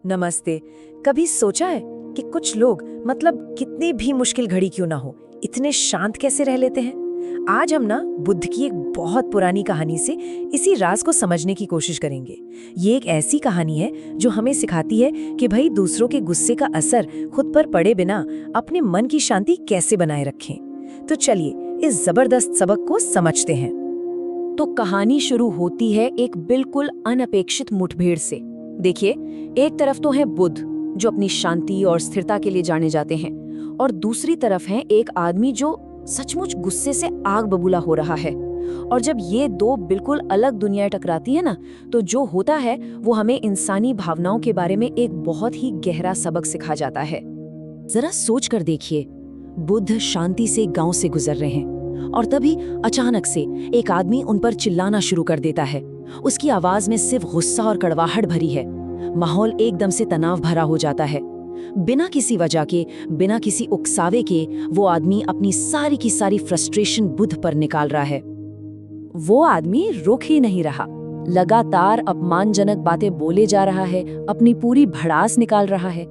नमस्ते। कभी सोचा है कि कुछ लोग मतलब कितनी भी मुश्किल घड़ी क्यों ना हो, इतने शांत कैसे रह लेते हैं? आज हम ना बुद्ध की एक बहुत पुरानी कहानी से इसी राज को समझने की कोशिश करेंगे। ये एक ऐसी कहानी है जो हमें सिखाती है कि भाई दूसरों के गुस्से का असर खुद पर पड़े बिना अपने मन की शांति कैसे बनाए रखें। तो चलिए इस जबरदस्त सबक को समझते हैं। तो कहानी शुरू होती है एक बिल्कुल अनअपेक्षित मुठभेड़ से। देखिए, एक तरफ तो है बुद्ध जो अपनी शांति और स्थिरता के लिए जाने जाते हैं, और दूसरी तरफ है एक आदमी जो सचमुच गुस्से से आग बबूला हो रहा है। और जब ये दो बिल्कुल अलग दुनियाएं टकराती है ना, तो जो होता है वो हमें इंसानी भावनाओं के बारे में एक बहुत ही गहरा सबक सिखा जाता है। जरा सोच कर देखिए, बुद्ध शांति से गांव से गुजर रहे हैं और तभी अचानक से एक आदमी उन पर चिल्लाना शुरू कर देता है। उसकी आवाज में सिर्फ गुस्सा और कड़वाहट भरी है। माहौल एकदम से तनाव भरा हो जाता है। बिना किसी वजह के, बिना किसी उकसावे के वो आदमी अपनी सारी की सारी फ्रस्ट्रेशन बुद्ध पर निकाल रहा है। वो आदमी रुक ही नहीं रहा, लगातार अपमानजनक बातें बोले जा रहा है, अपनी पूरी भड़ास निकाल रहा है।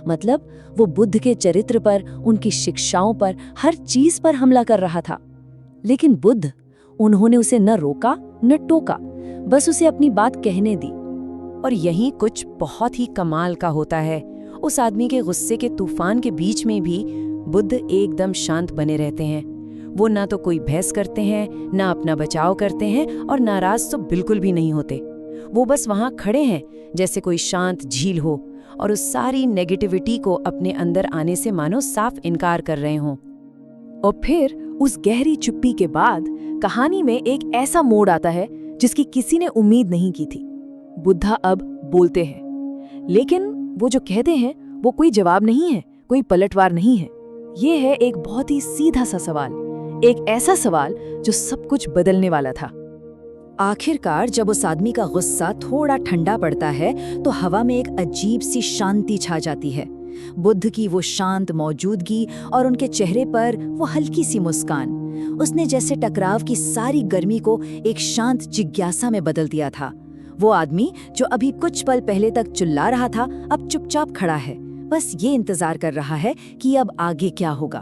मतलब वो बुद्ध के चरित्र पर, उनकी शिक्षाओं पर, हर चीज पर हमला कर रहा था। लेकिन बुद्ध, उन्होंने उसे न रोका न टोका, बस उसे अपनी बात कहने दी। और यही कुछ बहुत ही कमाल का होता है। उस आदमी के गुस्से के तूफान के बीच में भी बुद्ध एकदम शांत बने रहते हैं। वो ना तो कोई बहस करते हैं, ना अपना बचाव करते हैं, और नाराज तो बिल्कुल भी नहीं होते। वो बस वहां खड़े हैं जैसे कोई शांत झील हो, और उस सारी नेगेटिविटी को अपने अंदर आने से मानो साफ इनकार कर रहे हों। और फिर उस गहरी चुप्पी के बाद कहानी में एक ऐसा मोड़ आता है जिसकी किसी ने उम्मीद नहीं की थी। बुद्धा अब बोलते हैं, लेकिन वो जो कहते हैं वो कोई जवाब नहीं है, कोई पलटवार नहीं है। ये है एक बहुत ही सीधा सा सवाल, एक ऐसा सवाल जो सब कुछ बदलने वाला था। आखिरकार जब उस आदमी का गुस्सा थोड़ा ठंडा पड़ता है तो हवा में एक अजीब सी शांति छा जाती है। बुद्ध की वो शांत मौजूदगी और उनके चेहरे पर वो हल्की सी मुस्कान, उसने जैसे टकराव की सारी गर्मी को एक शांत जिज्ञासा में बदल दिया था। वो आदमी जो अभी कुछ पल पहले तक चिल्ला रहा था, अब चुपचाप खड़ा है, बस ये इंतजार कर रहा है कि अब आगे क्या होगा।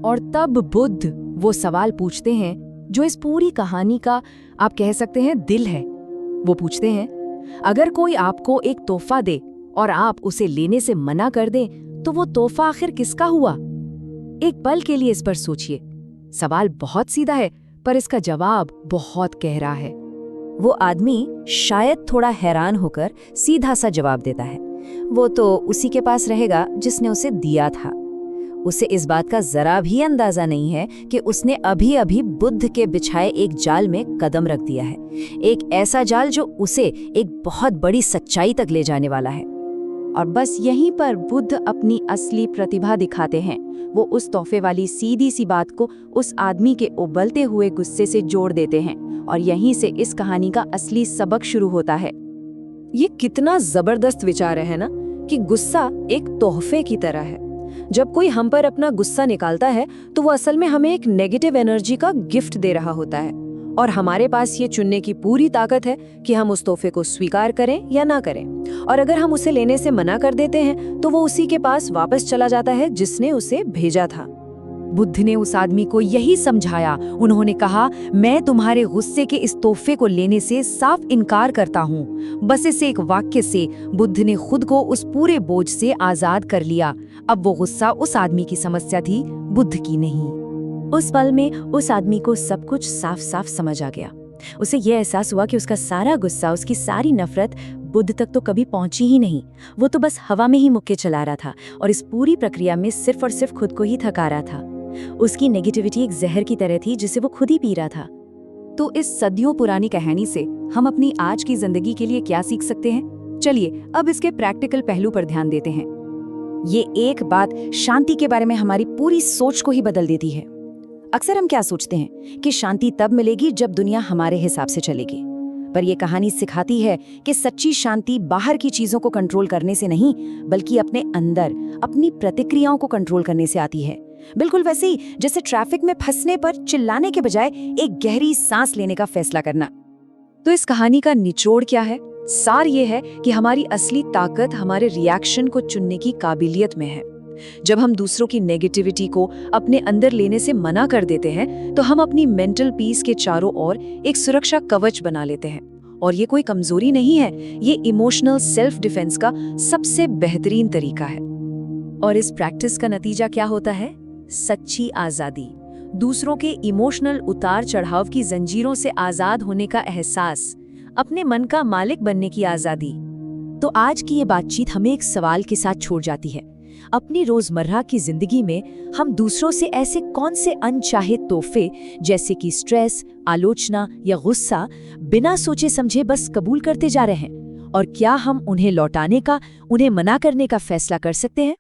और तब बुद्ध वो सवाल पूछते हैं जो इस पूरी कहानी का, आप कह सकते हैं, दिल है। वो पूछते हैं, अगर कोई आपको एक तोहफा दे और आप उसे लेने से मना कर दें, तो वो तोहफा आखिर किसका हुआ? एक पल के लिए इस पर सोचिए। सवाल बहुत सीधा है, पर इसका जवाब बहुत गहरा है। वो आदमी शायद थोड़ा हैरान होकर सीधा सा जवाब देता है, वो तो उसी के पास रहेगा जिसने उसे दिया था। उसे इस बात का जरा भी अंदाजा नहीं है कि उसने अभी अभी बुद्ध के बिछाए एक जाल में कदम रख दिया है, एक ऐसा जाल जो उसे एक बहुत बड़ी सच्चाई तक ले जाने वाला है। और बस यहीं पर बुद्ध अपनी असली प्रतिभा दिखाते हैं। वो उस तोहफे वाली सीधी सी बात को उस आदमी के उबलते हुए गुस्से से जोड़ देते हैं, और यहीं से इस कहानी का असली सबक शुरू होता है। ये कितना जबरदस्त विचार है ना, कि गुस्सा एक तोहफे की तरह है। जब कोई हम पर अपना गुस्सा निकालता है तो वो असल में हमें एक नेगेटिव एनर्जी का गिफ्ट दे रहा होता है, और हमारे पास ये चुनने की पूरी ताकत है कि हम उस तोहफे को स्वीकार करें या ना करें। और अगर हम उसे लेने से मना कर देते हैं तो वो उसी के पास वापस चला जाता है जिसने उसे भेजा था। बुद्ध ने उस आदमी को यही समझाया। उन्होंने कहा, मैं तुम्हारे गुस्से के इस तोहफे को लेने से साफ इनकार करता हूँ। बस इस एक वाक्य से बुद्ध ने खुद को उस पूरे बोझ से आजाद कर लिया। अब वो गुस्सा उस आदमी की समस्या थी, बुद्ध की नहीं। उस पल में उस आदमी को सब कुछ साफ साफ समझ आ गया। उसे यह एहसास हुआ कि उसका सारा गुस्सा, उसकी सारी नफरत बुद्ध तक तो कभी पहुंची ही नहीं। वो तो बस हवा में ही मुक्के चला रहा था, और इस पूरी प्रक्रिया में सिर्फ और सिर्फ खुद को ही थका रहा था। उसकी नेगेटिविटी एक जहर की तरह थी जिसे वो खुद ही पी रहा था। तो इस सदियों पुरानी कहानी से हम अपनी आज की जिंदगी के लिए क्या सीख सकते हैं? चलिए अब इसके प्रैक्टिकल पहलू पर ध्यान देते हैं। ये एक बात शांति के बारे में हमारी पूरी सोच को ही बदल देती है। अक्सर हम क्या सोचते हैं कि शांति तब मिलेगी जब दुनिया हमारे हिसाब से चलेगी, पर यह कहानी सिखाती है कि सच्ची शांति बाहर की चीजों को कंट्रोल करने से नहीं, बल्कि अपने अंदर अपनी प्रतिक्रियाओं को कंट्रोल करने से आती है। बिल्कुल वैसे ही जैसे ट्रैफिक में फंसने पर चिल्लाने के बजाय एक गहरी सांस लेने का फैसला करना। तो इस कहानी का निचोड़ क्या है? सार ये है कि हमारी असली ताकत हमारे रिएक्शन को चुनने की काबिलियत में है। जब हम दूसरों की नेगेटिविटी को अपने अंदर लेने से मना कर देते हैं तो हम अपनी मेंटल पीस के चारों ओर एक सुरक्षा कवच बना लेते हैं। और ये कोई कमजोरी नहीं है, ये इमोशनल सेल्फ डिफेंस का सबसे बेहतरीन तरीका है। और इस प्रैक्टिस का नतीजा क्या होता है? सच्ची आज़ादी, दूसरों के इमोशनल उतार चढ़ाव की जंजीरों से आज़ाद होने का एहसास, अपने मन का मालिक बनने की आज़ादी। तो आज की ये बातचीत हमें एक सवाल के साथ छोड़ जाती है। अपनी रोजमर्रा की जिंदगी में हम दूसरों से ऐसे कौन से अनचाहे तोहफे जैसे कि स्ट्रेस, आलोचना या गुस्सा बिना सोचे समझे बस कबूल करते जा रहे हैं? और क्या हम उन्हें लौटाने का, उन्हें मना करने का फैसला कर सकते हैं?